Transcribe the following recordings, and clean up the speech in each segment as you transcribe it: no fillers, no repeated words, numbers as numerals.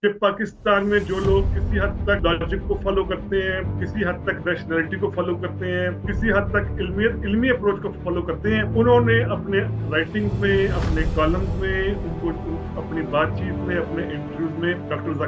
کہ पाकिस्तान में जो लोग किसी हद तक लॉजिक को फॉलो करते हैं, किसी हद तक रैशनैलिटी को फॉलो करते हैं, किसी हद तक इल्मी अप्रोच को फॉलो करते हैं, उन्होंने अपने राइटिंग्स में, अपने कॉलम्स में, अपनी बातचीत में, अपने इंटरव्यूज में डॉक्टर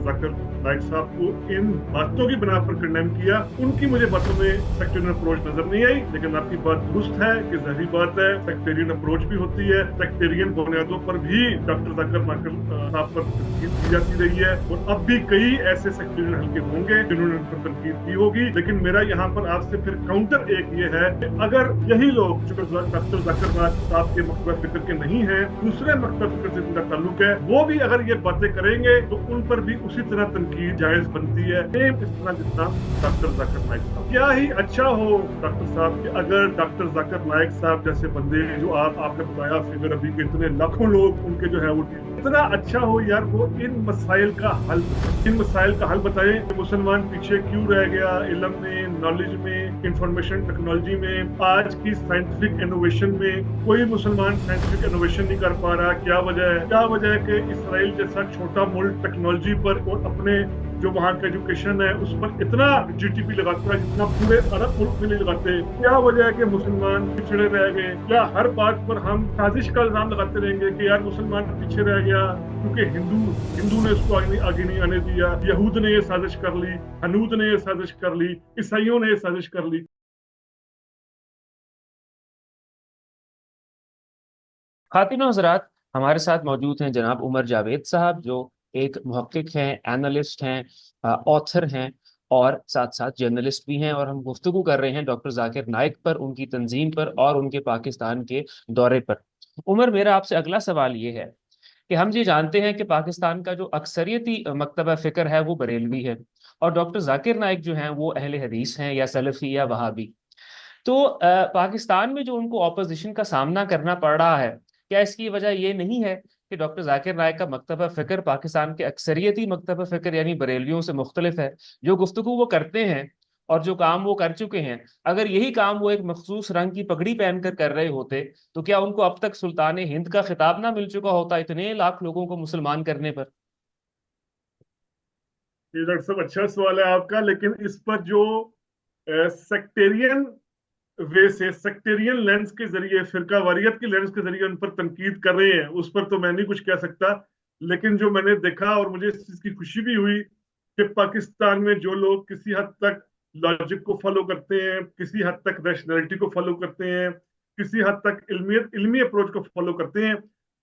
जाकिर नाइक साहब को इन बातों की बिना पर कंडेम किया। उनकी मुझे बातों में सेक्टेरियन अप्रोच नजर नहीं आई, लेकिन आपकी बात दुरुस्त है कि जहरी बात है, सेक्टेरियन अप्रोच भी होती है। सेक्टेरियन बुनियादों पर भी डॉक्टर जाकिर नाइक साहब पर की जाती रही है, और अब भी कई ऐसे सेक्टेरियन हल्के होंगे जिन्होंने उन पर तनकीद की होगी। लेकिन मेरा यहाँ पर आपसे फिर काउंटर एक ये है कि अगर यही लोग जो डॉक्टर जाकिर नाइक साहब के मकतब फिक्र के नहीं है, दूसरे मकतब फिक्र से जिनका ताल्लुक है, वो भी अगर ये बातें करेंगे तो उन पर भी उसी तरह तनकीद जायज बनती है, सेम इस तरह जितना डॉक्टर जाकिर नाइक साहब। क्या ही अच्छा हो डॉक्टर साहब कि अगर डॉक्टर जाकिर नाइक साहब जैसे बंदे जो आपने बताया फिगर अभी के इतने लाखों लोग उनके जो है वो इतना अच्छा हो यार, वो इन मसाइल का हल बताएं कि मुसलमान पीछे क्यों रह गया इल्म में, नॉलेज में, इंफॉर्मेशन टेक्नोलॉजी में, आज की साइंटिफिक इनोवेशन में कोई मुसलमान साइंटिफिक इनोवेशन नहीं कर पा रहा। क्या वजह है कि इसराइल जैसा छोटा मुल्क टेक्नोलॉजी पर और अपने जो वहाँ का एजुकेशन है उस पर इतना जीडीपी लगाता है जितना पूरे अरब मुल्क में नहीं लगाते। क्या वजह है कि मुसलमान पिछड़े रह गए? क्या हर बात पर हम साजिश का इल्जाम लगाते रहेंगे कि यार मुसलमान पीछे रह गया क्योंकि हिंदू ने उसको आगे नहीं आने दिया, यहूद ने ये साजिश कर ली, हनूद ने ये साजिश कर ली, ईसाइयों ने ये साजिश कर ली। खातिन हजरात, हमारे साथ मौजूद हैं जनाब उमर जावेद साहब, जो एक मुहक्किक हैं, एनालिस्ट हैं, ऑथर हैं और साथ साथ जर्नलिस्ट भी हैं। और हम गुफ्तगू कर रहे हैं डॉक्टर जाकिर नाइक पर, उनकी तंजीम पर और उनके पाकिस्तान के दौरे पर। उमर, मेरा आपसे अगला सवाल ये है कि हम ये जानते हैं कि पाकिस्तान का जो अक्सरियती मकतबा फ़िक्र है वो बरेलवी है, और डॉक्टर जाकिर नाइक जो हैं वो अहले हदीस हैं या सलफ़ी या वहाबी। तो पाकिस्तान में जो उनको ऑपोजिशन का सामना करना पड़ रहा है, क्या इसकी वजह ये नहीं है कि डॉक्टर जाकिर नाइक का मकतबा फ़िक्र पाकिस्तान के अक्सरियती मकतबा फ़िक्र यानी बरेलियों से मुख्तलिफ है? जो गुफ्तगू वो करते हैं और जो काम वो कर चुके हैं, अगर यही काम वो एक मखसूस रंग की पगड़ी पहनकर कर रहे होते, तो क्या उनको अब तक सुल्तान हिंद का खिताब ना मिल चुका होता इतने लाख लोगों को मुसलमान करने पर? ये डॉक्टर साहब अच्छा सवाल है आपका, लेकिन इस पर जो सेक्टेरियन वे से, सेक्टेरियन लेंस के जरिए, फिरका वारियत की लेंस के जरिए उन पर तनकीद कर रहे हैं, उस पर तो मैं नहीं कुछ कह सकता। लेकिन जो मैंने देखा और मुझे इस चीज की खुशी भी हुई कि पाकिस्तान में जो लोग किसी हद तक लॉजिक को फॉलो करते हैं, किसी हद तक रैशनैलिटी को फॉलो करते हैं, किसी हद तक इल्मी अप्रोच को फॉलो करते हैं,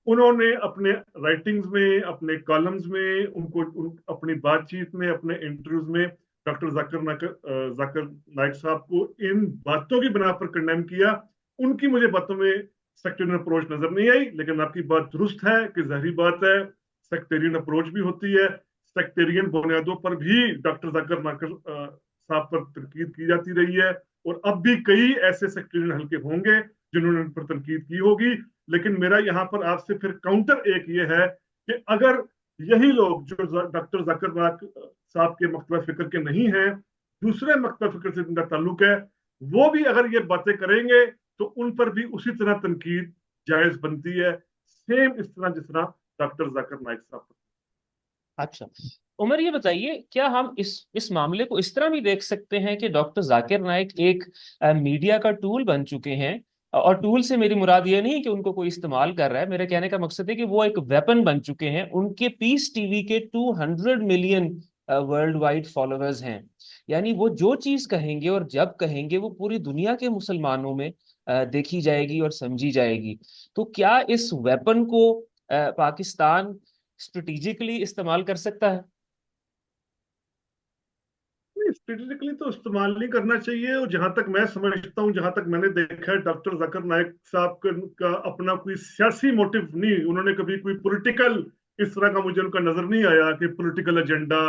उन्होंने अपने राइटिंग्स में, अपने कॉलम्स में, अपनी बातचीत में, अपने इंटरव्यूज में डॉक्टर जाकिर नाइक साहब को इन बातों की बिना पर कंडेम किया। उनकी मुझे बातों में सेक्टेरियन अप्रोच नजर नहीं आई, लेकिन आपकी बात दुरुस्त है कि जहरी बात है, सेक्टेरियन अप्रोच भी होती है। सेक्टेरियन बुनियादों पर भी डॉक्टर जाकिर नाइक साहब पर तनकीद की जाती रही है, और अब भी कई ऐसे सेक्टेरियन हल्के होंगे जिन्होंने उन पर तनकीद की होगी। लेकिन मेरा यहाँ पर आपसे फिर काउंटर एक ये है कि अगर यही लोग जो डॉक्टर जाकिर नाइक साहब के मकतब फिक्र के नहीं है, दूसरे मकतब फिक्र से जिनका ताल्लुक है, वो भी अगर ये बातें करेंगे तो उन पर भी उसी तरह तनकीद जायज बनती है, सेम इस तरह जिस तरह डॉक्टर जाकिर नाइक साहब। अच्छा, उमर ये बताइए, क्या हम इस मामले को इस तरह भी देख सकते हैं कि डॉक्टर जाकिर नाइक एक मीडिया का टूल बन चुके हैं? और टूल से मेरी मुराद ये नहीं कि उनको कोई इस्तेमाल कर रहा है, मेरे कहने का मकसद है कि वो एक वेपन बन चुके हैं। उनके पीस टीवी के 200 मिलियन वर्ल्ड वाइड फॉलोअर्स हैं। यानी वो जो चीज कहेंगे और जब कहेंगे वो पूरी दुनिया के मुसलमानों में देखी जाएगी और समझी जाएगी। तो क्या इस वेपन को पाकिस्तान स्ट्रेटेजिकली इस्तेमाल कर सकता है? स्ट्रेटेजिकली तो इस्तेमाल नहीं करना चाहिए, और जहां तक मैं समझता हूँ, जहां तक मैंने देखा है, डॉक्टर जाकिर नाइक साहब का अपना कोई सियासी मोटिव नहीं, उन्होंने कभी कोई पॉलिटिकल इस तरह का मुझे उनका नजर नहीं आया कि पॉलिटिकल एजेंडा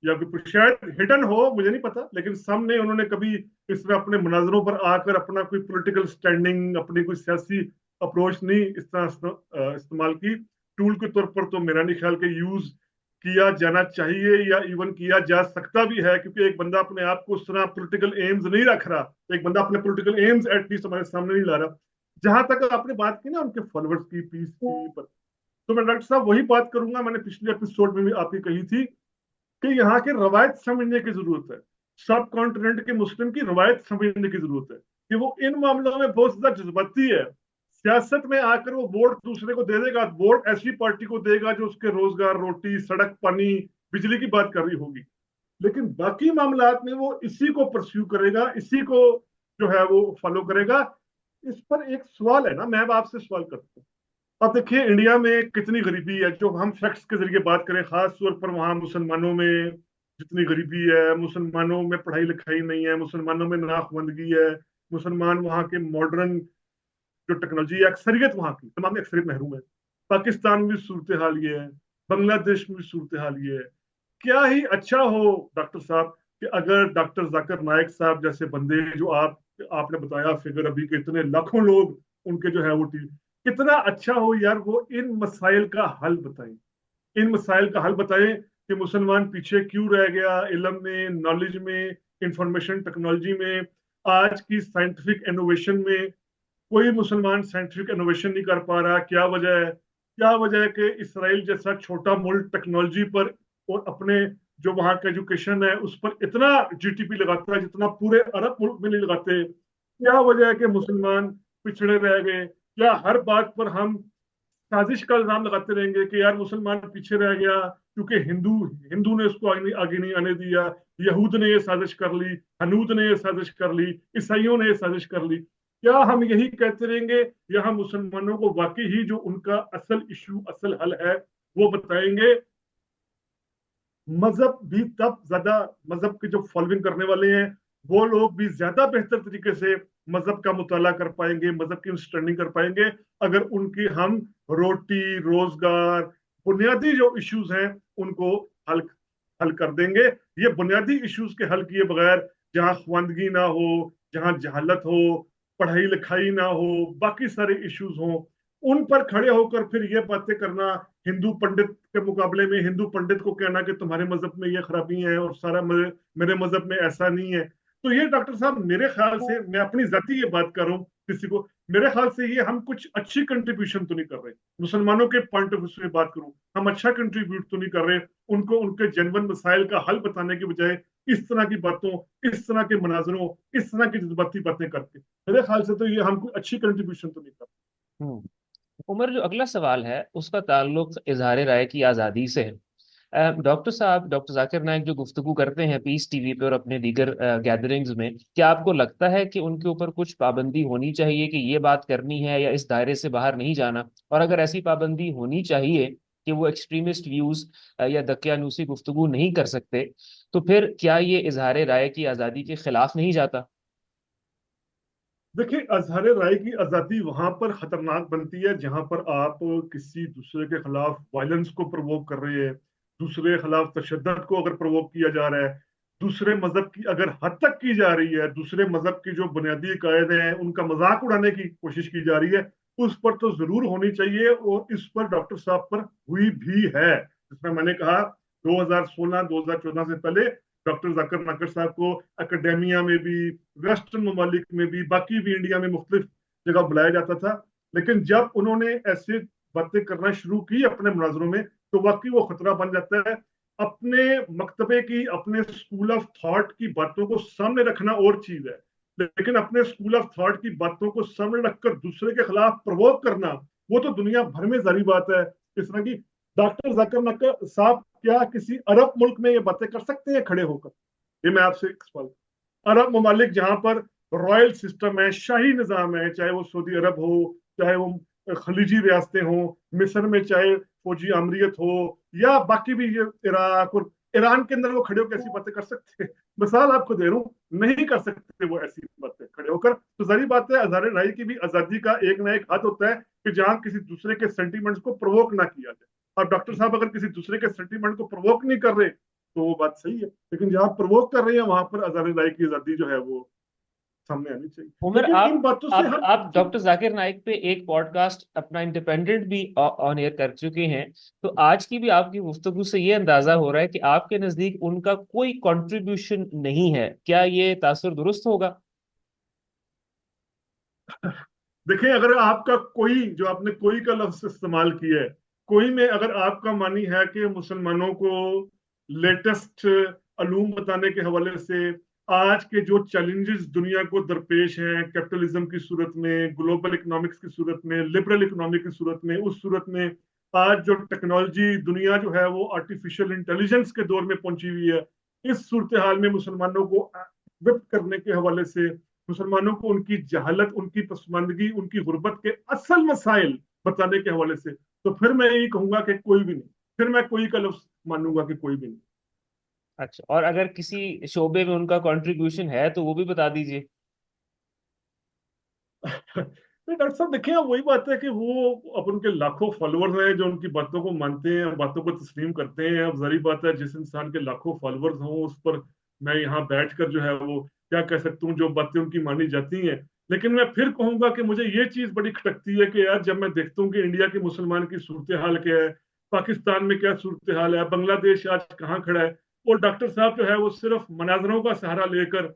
या कोई, शायद हिडन हो मुझे नहीं पता, लेकिन सामने उन्होंने कभी इस तरह अपने मुनाजरों पर आकर अपना कोई पॉलिटिकल स्टैंडिंग, अपनी कोई सियासी अप्रोच नहीं इस तरह इस्तेमाल की। टूल के तौर पर तो मेरा नहीं ख्याल के यूज किया जाना चाहिए, या इवन किया जा सकता भी है, क्योंकि एक बंदा अपने आप को उस तरह पॉलिटिकल एम्स नहीं रख रहा, एक बंदा अपने पॉलिटिकल एम्स एटलीस्ट हमारे सामने नहीं ला रहा। जहां तक आपने बात की ना उनके फॉलोअर्स की, पीस की, तो मैं डॉक्टर साहब वही बात करूंगा, मैंने पिछले एपिसोड में भी आपकी कही थी कि यहाँ की रवायत समझने की जरूरत है, सब कॉन्टिनेंट के मुस्लिम की रवायत समझने की जरूरत है कि वो इन मामलों में बहुत ज्यादा जज्बाती है। सियासत में आकर वो वोट दूसरे को दे देगा, वोट ऐसी पार्टी को देगा जो उसके रोजगार, रोटी, सड़क, पानी, बिजली की बात कर रही होगी, लेकिन बाकी मामलात में वो इसी को परस्यू करेगा, इसी को जो है वो फॉलो करेगा। इस पर एक सवाल है ना, मैं अब आपसे सवाल करता हूँ। अब देखिए इंडिया में कितनी गरीबी है, जो हम फैक्ट्स के जरिए बात करें, खास तौर पर वहां मुसलमानों में जितनी गरीबी है, मुसलमानों में पढ़ाई लिखाई नहीं है, मुसलमानों में नाखबंदगी है, मुसलमान वहाँ के मॉडर्न जो टेक्नोलॉजी है, अक्सरियत वहाँ की तमाम अक्सरियत महरूम है। पाकिस्तान में भी सूरत हाल ये है, बांग्लादेश में भी सूरत हाल ये है। क्या ही अच्छा हो डॉक्टर साहब कि अगर डॉक्टर जाकिर नाइक साहब जैसे बंदे, जो आपने बताया फिगर अभी के इतने लाखों लोग उनके जो है वो कितना अच्छा हो यार, वो इन मसाइल का हल बताएं, इन मसाइल का हल बताएं कि मुसलमान पीछे क्यों रह गया इल्म में, नॉलेज में, इंफॉर्मेशन टेक्नोलॉजी में, आज की साइंटिफिक इनोवेशन में। कोई मुसलमान साइंटिफिक इनोवेशन नहीं कर पा रहा, क्या वजह है? क्या वजह है कि इसराइल जैसा छोटा मुल्क टेक्नोलॉजी पर और अपने जो वहां का एजुकेशन है उस पर इतना जीडीपी लगाता है जितना पूरे अरब मुल्क में नहीं लगाते। क्या वजह है कि मुसलमान पिछड़े रह गए? क्या हर बात पर हम साजिश का इल्जाम लगाते रहेंगे कि यार मुसलमान पीछे रह गया क्योंकि हिंदू हिंदू ने उसको आगे नहीं आने दिया, यहूद ने ये साजिश कर ली, हनूद ने ये साजिश कर ली, ईसाइयों ने ये साजिश कर ली? क्या हम यही कहते रहेंगे या हम मुसलमानों को वाकई ही जो उनका असल इशू, असल हल है वो बताएंगे? मजहब भी तब ज्यादा, मजहब के जो फॉलोइंग करने वाले हैं वो लोग भी ज्यादा बेहतर तरीके से मजहब का मुताला कर पाएंगे, मजहब की अंडरस्टैंडिंग कर पाएंगे अगर उनकी हम रोटी, रोजगार, बुनियादी जो इश्यूज हैं उनको हल हल कर देंगे। ये बुनियादी इश्यूज के हल किए बगैर, जहां ख्वानदगी ना हो, जहां जहालत हो, पढ़ाई लिखाई ना हो, बाकी सारे इश्यूज हों, उन पर खड़े होकर फिर ये बातें करना, हिंदू पंडित के मुकाबले में हिंदू पंडित को कहना कि तुम्हारे मजहब में ये खराबी है और सारा मेरे मजहब में ऐसा नहीं है। तो ये डॉक्टर साहब मेरे ख्याल से, मैं अपनी जाती ये बात कर रहा हूँ किसी को, मेरे ख्याल से ये हम कुछ अच्छी कंट्रीब्यूशन तो नहीं कर रहे। मुसलमानों के पॉइंट ऑफ व्यू से बात करूं, हम अच्छा कंट्रीब्यूट तो नहीं कर रहे उनको उनके जेन्युइन मसाइल का हल बताने के बजाय इस तरह की बातों, इस तरह के मनाजरों, इस तरह की जज्बाती बातें करके। मेरे ख्याल से तो ये हम कोई अच्छी कंट्रीब्यूशन तो नहीं कर रहे। उमर, जो अगला सवाल है उसका ताल्लुक इजहार राय की आज़ादी से है। डॉक्टर साहब, डॉक्टर जाकिर नाइक जो गुफ्तगू करते हैं पीस टीवी पे और अपने दीगर गैदरिंग्स में, क्या आपको लगता है कि उनके ऊपर कुछ पाबंदी होनी चाहिए कि ये बात करनी है या इस दायरे से बाहर नहीं जाना? और अगर ऐसी पाबंदी होनी चाहिए कि वो एक्सट्रीमिस्ट व्यूज या दकियानूसी गुफ्तगू नहीं कर सकते, तो फिर क्या ये इजहार राय की आज़ादी के खिलाफ नहीं जाता? देखिए, अजहर राय की आजादी वहां पर खतरनाक बनती है जहां पर आप किसी दूसरे के खिलाफ वायलेंस को प्रवोक कर रहे हैं, दूसरे के खिलाफ तशद्दुद को अगर प्रवोक किया जा रहा है, दूसरे मजहब की अगर हद तक की जा रही है, दूसरे मजहब की जो बुनियादी कायदे हैं उनका मजाक उड़ाने की कोशिश की जा रही है, उस पर तो जरूर होनी चाहिए। और इस पर डॉक्टर साहब पर हुई भी है। जिसमें मैंने कहा 2016-2014 से पहले डॉक्टर जाकिर नाकर साहब को एकेडेमिया में भी, वेस्टर्न ममालिक में भी, बाकी भी इंडिया में मुख्तलिफ जगह बुलाया जाता था। लेकिन जब उन्होंने ऐसे बातें करना शुरू की अपने मुनाजरों में तो वाकई वो खतरा बन जाता है। अपने मकतबे की, अपने स्कूल ऑफ थॉट की बातों को सामने रखना और चीज है, लेकिन अपने स्कूल ऑफ थॉट की बातों को सामने रखकर दूसरे के खिलाफ प्रवोक करना वो तो दुनिया भर में जारी बात है। इस तरह की डॉक्टर जाकिर नाकर साहब क्या किसी अरब मुल्क में ये बातें कर सकते हैं खड़े होकर? ये मैं आपसे एक सवाल, अरब ममालिक जहां पर रॉयल सिस्टम है, शाही निजाम है, चाहे वो सऊदी अरब हो, चाहे वो खलीजी रियासतें हो, मिस्र में चाहे फौजी अमरीत हो, या बाकी भी ये इराक और ईरान के अंदर वो खड़े होकर ऐसी बातें कर सकते हैं? मिसाल आपको दे रहा हूँ, नहीं कर सकते वो ऐसी बातें खड़े होकर। तो जारी बात है, अजहर राय की भी आजादी का एक ना एक हद होता है कि जहां किसी दूसरे के सेंटीमेंट्स को प्रवोक ना किया जाए। और डॉक्टर साहब अगर किसी दूसरे के सेंटीमेंट को प्रवोक नहीं कर रहे तो वो बात सही है, लेकिन जहां प्रवोक कर रहे हैं वहां पर अजहर राय की आजादी जो है वो सामने आनी चाहिए। उमर, लेकिन इन आप बातों से आप हम आप डॉक्टर जाकिर नाइक पे एक पॉडकास्ट अपना इंडिपेंडेंट भी ऑन एयर कर चुके हैं, तो आज की भी आपकी गुफ्तगू से ये अंदाजा हो रहा है कि आपके नजदीक उनका कोई कंट्रीब्यूशन नहीं है। क्या ये तासुर दुरुस्त होगा? देखें, अगर आपका कोई, जो आपने कोई का लफ्ज इस्तेमाल किया है, कोई में अगर आपका मानी है कि मुसलमानों को लेटेस्ट अलूम बताने के हवाले से आज के जो चैलेंजेस दुनिया को दरपेश हैं, कैपिटलिज्म की सूरत में, ग्लोबल इकोनॉमिक्स की सूरत में, लिबरल इकोनॉमी की सूरत में, उस सूरत में आज जो टेक्नोलॉजी दुनिया जो है वो आर्टिफिशियल इंटेलिजेंस के दौर में पहुंची हुई है, इस सूरत हाल में मुसलमानों को विप्त करने के हवाले से, मुसलमानों को उनकी जहालत, उनकी पसमानदगी, उनकी गुर्बत के असल मसाइल बताने के हवाले से, तो फिर मैं यही कहूंगा कि कोई भी नहीं, फिर मैं कोई का लफ्ज मानूंगा कि कोई भी नहीं। अच्छा, और अगर किसी शोबे में उनका कंट्रीब्यूशन है तो वो भी बता दीजिए। नहीं डॉक्टर साहब, देखिए वही बात है कि वो अब उनके लाखों फॉलोअर्स हैं जो उनकी बातों को मानते हैं, बातों को तस्लीम करते हैं। अब जरी बात है, जिस इंसान के लाखों फॉलोअर्स हों उस पर मैं यहाँ बैठकर जो है वो क्या कह सकता हूँ, जो बातें उनकी मानी जाती हैं। लेकिन मैं फिर कहूंगा कि मुझे ये चीज बड़ी खटकती है कि यार जब मैं देखता हूँ कि इंडिया के मुसलमान की सूरत हाल क्या है, पाकिस्तान में क्या सूरत हाल है, बांग्लादेश आज कहाँ खड़ा है, और डॉक्टर साहब जो है वो सिर्फ मनाजरों का सहारा लेकर,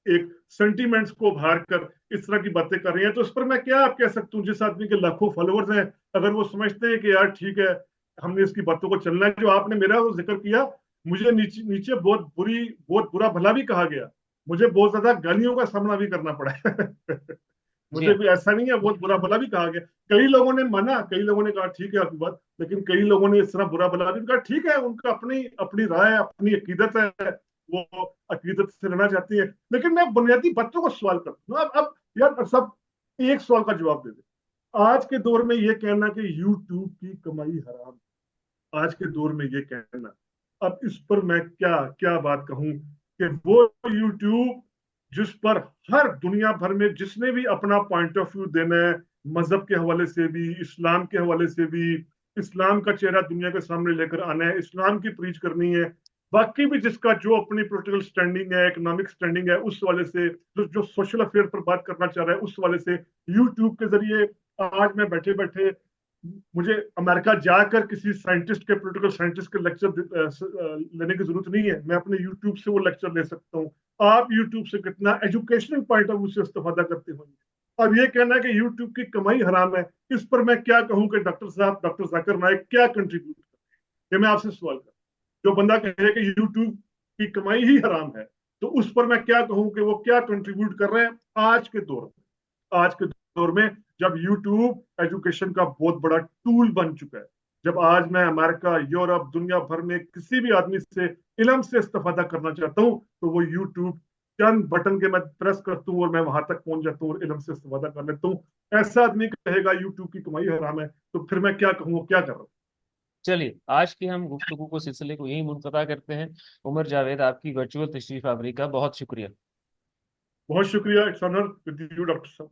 एक सेंटीमेंट्स को उभार कर इस तरह की बातें कर रही हैं, तो इस पर मैं क्या आप कह सकता हूँ। जिस आदमी के लाखों फॉलोअर्स हैं, अगर वो समझते हैं कि यार ठीक है हमने इसकी बातों को चलना है, जो आपने मेरा वो जिक्र किया, मुझे नीचे नीचे बहुत बुरा भला भी कहा गया, मुझे बहुत ज्यादा गालियों का सामना भी करना पड़ा है। जी मुझे हाँ। भी ऐसा नहीं है, बहुत बुरा भला भी कहा गया। कई लोगों ने माना, कई लोगों ने कहा ठीक है आपकी बात, लेकिन कई लोगों ने इस तरह बुरा भला भी कहा ठीक है, उनका अपनी अपनी राय, अपनी अकीदत है, वो अकीदत से रहना चाहती है। लेकिन मैं बुनियादी बातों को सवाल करता हूँ। अब यार सब एक सवाल का जवाब दे दे। आज के दौर में ये कहना कि यूट्यूब की कमाई हराम, आज के दौर में ये कहना, अब इस पर मैं क्या क्या बात कहूं कि वो यूट्यूब जिस पर हर दुनिया भर में जिसने भी अपना पॉइंट ऑफ व्यू देना है, मजहब के हवाले से भी, इस्लाम के हवाले से भी, इस्लाम का चेहरा दुनिया के सामने लेकर आना है, इस्लाम की प्रीच करनी है, बाकी भी जिसका जो अपनी पॉलिटिकल स्टैंडिंग है, इकोनॉमिक स्टैंडिंग है, उस वाले से जो सोशल अफेयर पर बात करना चाह रहा है, उस वाले से यूट्यूब के जरिए आज मैं बैठे बैठे, मुझे अमेरिका जाकर किसी साइंटिस्ट के, पॉलिटिकल साइंटिस्ट के लेक्चर लेने की जरूरत नहीं है, मैं अपने यूट्यूब से वो लेक्चर ले सकता हूँ। आप यूट्यूब से कितना एजुकेशनल पॉइंट ऑफ व्यू से इस्तेफादा करते होंगे। अब ये कहना है कि यूट्यूब की कमाई हराम है, इस पर मैं क्या कहूं कि डॉक्टर साहब, डॉक्टर जाकिर नाइक क्या कंट्रीब्यूट कर, ये मैं आपसे सवाल कर, जो बंदा कहे कि यूट्यूब की कमाई ही हराम है, तो उस पर मैं क्या कहूं कि वो क्या कंट्रीब्यूट कर रहे हैं आज के दौर में, आज के दौर में जब यूट्यूब एजुकेशन का बहुत बड़ा टूल बन चुका है। जब आज मैं अमेरिका, यूरोप, दुनिया भर में किसी भी आदमी से इल्म से इस्तेफादा करना चाहता हूं, तो वो यूट्यूब चंद बटन के मैं प्रेस करता हूं और मैं वहां तक पहुंच जाता हूं और इल्म से इस्तेफादा कर लेता हूं। ऐसा आदमी कहेगा यूट्यूब की कमाई हराम है, तो फिर मैं क्या कहूँ, क्या कर रहा हूँ। चलिए, आज की हम गुफ्तगू को, सिलसिले को यही मुनक़ता करते हैं। उमर जावेद, आपकी वर्चुअल तशरीफ आवरी का बहुत शुक्रिया। बहुत शुक्रिया, it's honour with you doctor साहब।